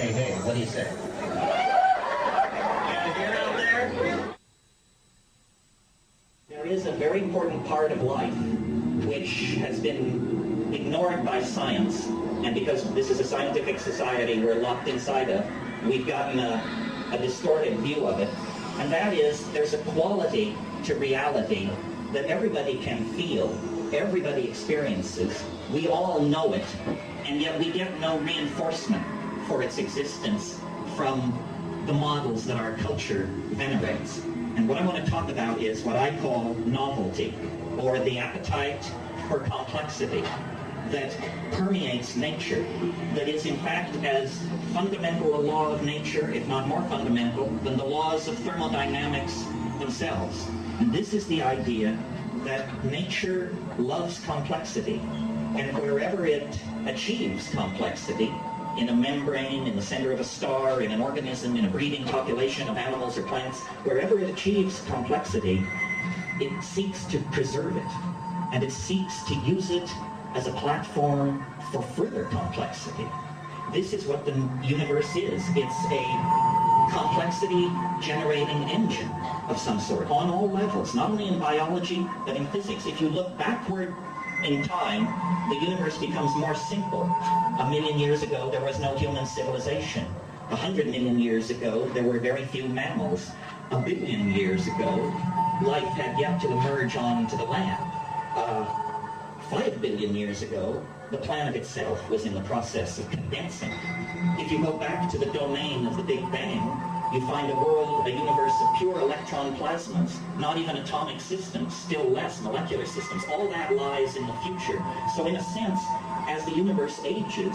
say hey. What do you say? Yeah, you're out there? There is a very important part of life which has been ignored by science, and because this is a scientific society we're locked inside of, we've gotten a distorted view of it, and that is there's a quality to reality that everybody can feel, everybody experiences, we all know it, and yet we get no reinforcement for its existence from the models that our culture venerates. And what I want to talk about is what I call novelty, or the appetite for complexity that permeates nature, that is in fact as fundamental a law of nature, if not more fundamental, than the laws of thermodynamics themselves. And this is the idea that nature loves complexity, and wherever it achieves complexity, in a membrane, in the center of a star, in an organism, in a breeding population of animals or plants, wherever it achieves complexity, it seeks to preserve it, and it seeks to use it as a platform for further complexity. This is what the universe is. It's a complexity-generating engine of some sort, on all levels, not only in biology, but in physics. If you look backward in time, the universe becomes more simple. 1 million years ago, there was no human civilization. 100 million years ago, there were very few mammals. 1 billion years ago, life had yet to emerge onto the land. 5 billion years ago, the planet itself was in the process of condensing. If you go back to the domain of the Big Bang, you find a world, a universe of pure electron plasmas, not even atomic systems, still less molecular systems. All that lies in the future. So in a sense, as the universe ages,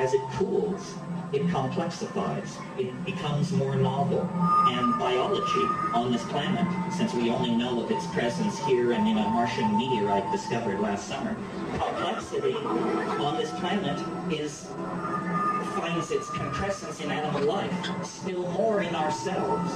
as it cools, it complexifies. It becomes more novel. And biology on this planet, since we only know of its presence here and in a Martian meteorite discovered last summer, complexity on this planet finds its quintessence in animal life, still more in ourselves.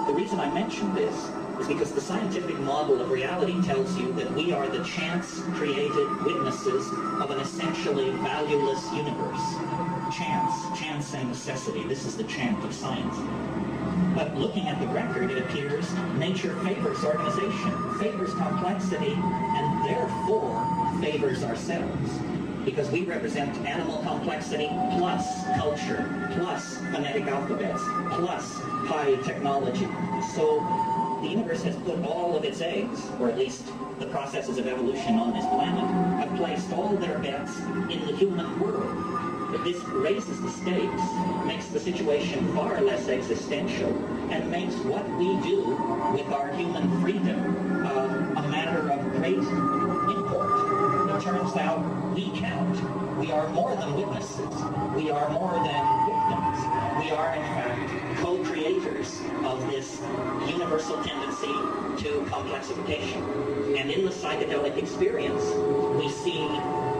The reason I mention this is because the scientific model of reality tells you that we are the chance-created witnesses of an essentially valueless universe. Chance and necessity. This is the chant of science. But looking at the record, it appears nature favors organization, favors complexity, and therefore favors ourselves. Because we represent animal complexity plus culture, plus phonetic alphabets, plus high technology. So the universe has put all of its eggs, or at least the processes of evolution on this planet, have placed all their bets in the human world. But this raises the stakes, makes the situation far less existential, and makes what we do with our human freedom a matter of great import. It turns out we count. We are more than witnesses. We are more than victims. We are, in fact, co-creators of this universal tendency to complexification. And in the psychedelic experience, we see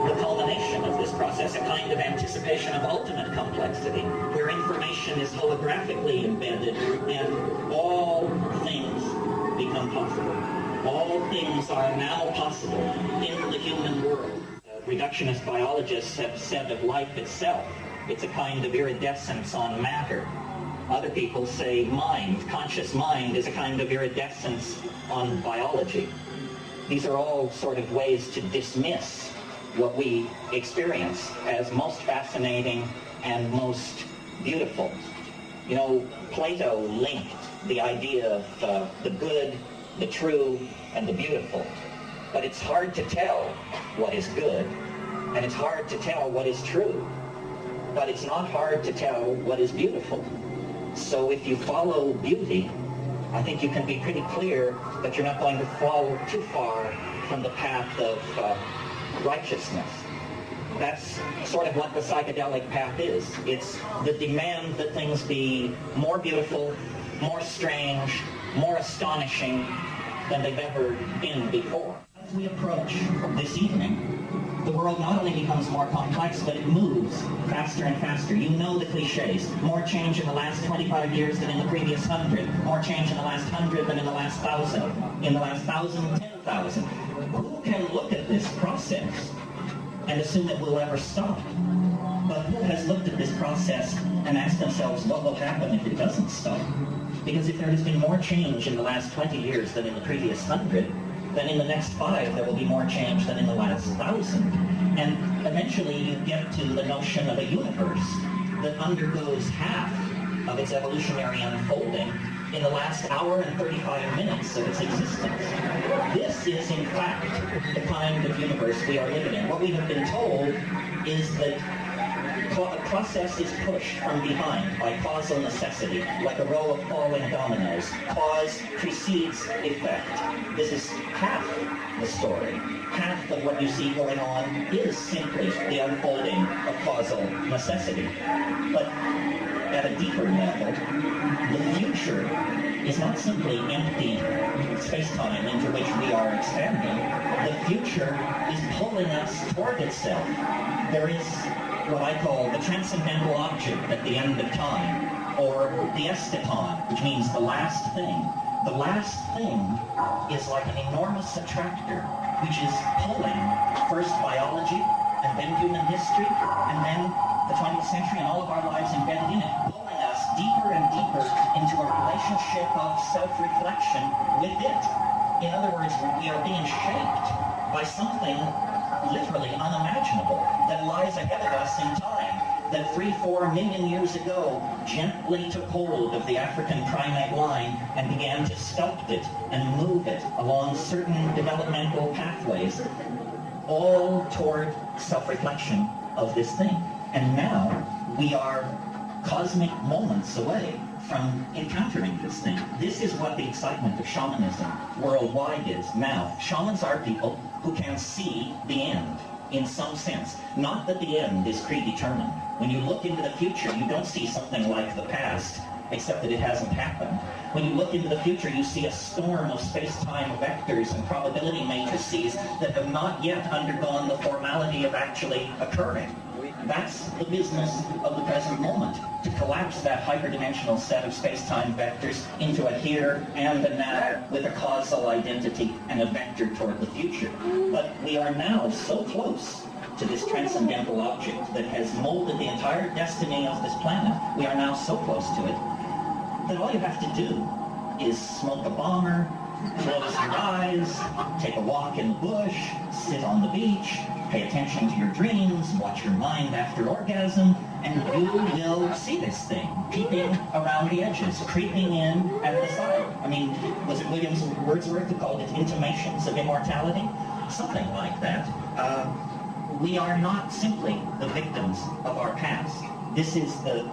the culmination of this process, a kind of anticipation of ultimate complexity, where information is holographically embedded and all things become possible. All things are now possible in the human world. Reductionist biologists have said of life itself, it's a kind of iridescence on matter. Other people say mind, conscious mind, is a kind of iridescence on biology. These are all sort of ways to dismiss what we experience as most fascinating and most beautiful. You know, Plato linked the idea of the good, the true, and the beautiful. But it's hard to tell what is good, and it's hard to tell what is true. But it's not hard to tell what is beautiful. So if you follow beauty, I think you can be pretty clear that you're not going to fall too far from the path of righteousness. That's sort of what the psychedelic path is. It's the demand that things be more beautiful, more strange, more astonishing than they've ever been before. As we approach this evening, the world not only becomes more complex, but it moves faster and faster. You know the cliches. More change in the last 25 years than in the previous 100. More change in the last 100 than in the last 1,000. In the last 1,000, 10,000. Who can look at this process and assume that we'll ever stop? But who has looked at this process and asked themselves what will happen if it doesn't stop? Because if there has been more change in the last 20 years than in the previous 100, then in the next 5 there will be more change than in the last 1,000. And eventually you get to the notion of a universe that undergoes half of its evolutionary unfolding in the last hour and 35 minutes of its existence. This is, in fact, the kind of universe we are living in. What we have been told is that a process is pushed from behind by causal necessity, like a row of falling dominoes. Cause precedes effect. This is half the story. Half of what you see going on is simply the unfolding of causal necessity. But at a deeper level, the future is not simply empty space-time into which we are expanding. The future is pulling us toward itself. There is what I call the transcendental object at the end of time, or the eschaton, which means the last thing. The last thing is like an enormous attractor, which is pulling first biology, and then human history, and then the 20th century and all of our lives embedded in it, pulling us deeper and deeper into a relationship of self-reflection with it. In other words, we are being shaped by something literally unimaginable that lies ahead of us in time, that 3-4 million years ago gently took hold of the African primate line and began to sculpt it and move it along certain developmental pathways, all toward self-reflection of this thing. And now we are cosmic moments away from encountering this thing. This is what the excitement of shamanism worldwide is now. Shamans are people who can see the end in some sense. Not that the end is predetermined. When you look into the future, you don't see something like the past, except that it hasn't happened. When you look into the future, you see a storm of space-time vectors and probability matrices that have not yet undergone the formality of actually occurring. That's the business of the present moment, to collapse that hyperdimensional set of space-time vectors into a here and a now with a causal identity and a vector toward the future. But we are now so close to this transcendental object that has molded the entire destiny of this planet. We are now so close to it that all you have to do is smoke a bomber, close your eyes, take a walk in the bush, sit on the beach, pay attention to your dreams, watch your mind after orgasm, and you will see this thing peeping around the edges, creeping in at the side. I mean, was it Williams Wordsworth who called it intimations of immortality? Something like that. We are not simply the victims of our past. This is the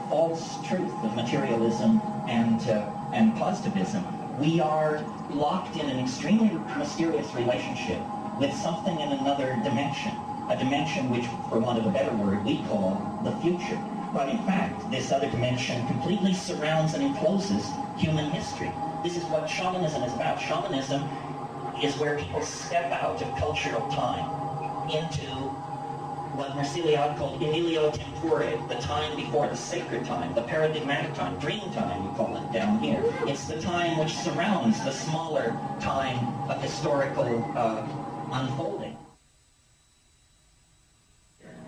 false truth of materialism and positivism. We are locked in an extremely mysterious relationship with something in another dimension, a dimension which, for want of a better word, we call the future. But in fact, this other dimension completely surrounds and encloses human history. This is what shamanism is about. Shamanism is where people step out of cultural time into what Merciliad called emilio tempore, the time before the sacred time, the paradigmatic time, dream time, we call it down here. It's the time which surrounds the smaller time of historical unfolding.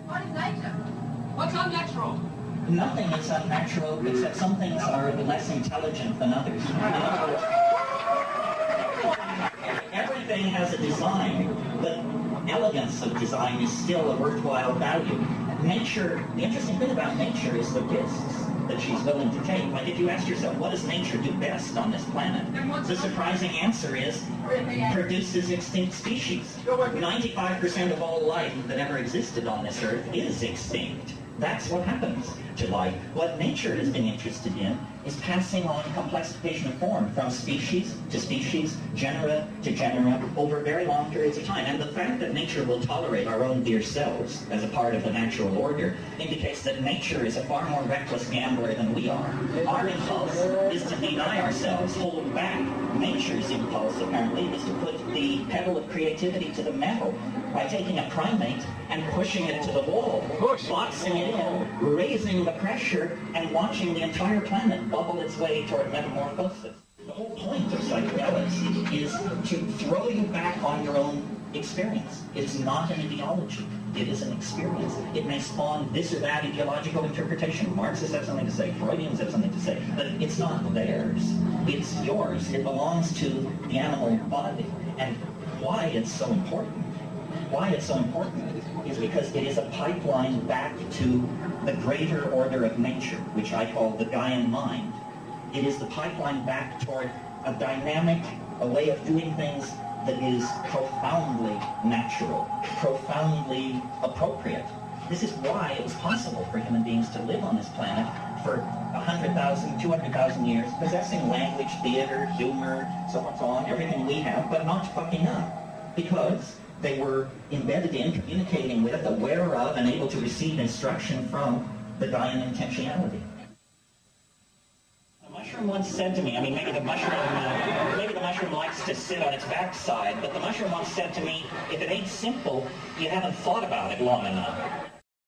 What is nature? What's unnatural? Nothing is unnatural, except some things are less intelligent than others. Everything has a design, but elegance of design is still a worthwhile value. Nature, the interesting thing about nature is the risks that she's willing to take. Like if you ask yourself, what does nature do best on this planet? The surprising answer is, produces extinct species. 95% of all life that ever existed on this earth is extinct. That's what happens to life. What nature has been interested in is passing on complexification of form from species to species, genera to genera, over very long periods of time. And the fact that nature will tolerate our own dear selves as a part of the natural order indicates that nature is a far more reckless gambler than we are. Our impulse is to deny ourselves, hold back. Nature's impulse, apparently, is to put the pedal of creativity to the metal by taking a primate and pushing it to the wall, boxing it in, raising the pressure, and watching the entire planet bubble its way toward metamorphosis. The whole point of psychedelics is to throw you back on your own experience. It's not an ideology. It is an experience. It may spawn this or that ideological interpretation. Marxists have something to say. Freudians have something to say. But it's not theirs. It's yours. It belongs to the animal body. And why it's so important is because it is a pipeline back to the greater order of nature, which I call the Gaian mind. It is the pipeline back toward a dynamic, a way of doing things that is profoundly natural, profoundly appropriate. This is why it was possible for human beings to live on this planet for 100,000, 200,000 years, possessing language, theater, humor, so on, everything we have, but not fucking up. Because they were embedded in, communicating with, aware of, and able to receive instruction from the Gaian intentionality. A mushroom once said to me, I mean, maybe the mushroom likes to sit on its backside, but the mushroom once said to me, if it ain't simple, you haven't thought about it long enough.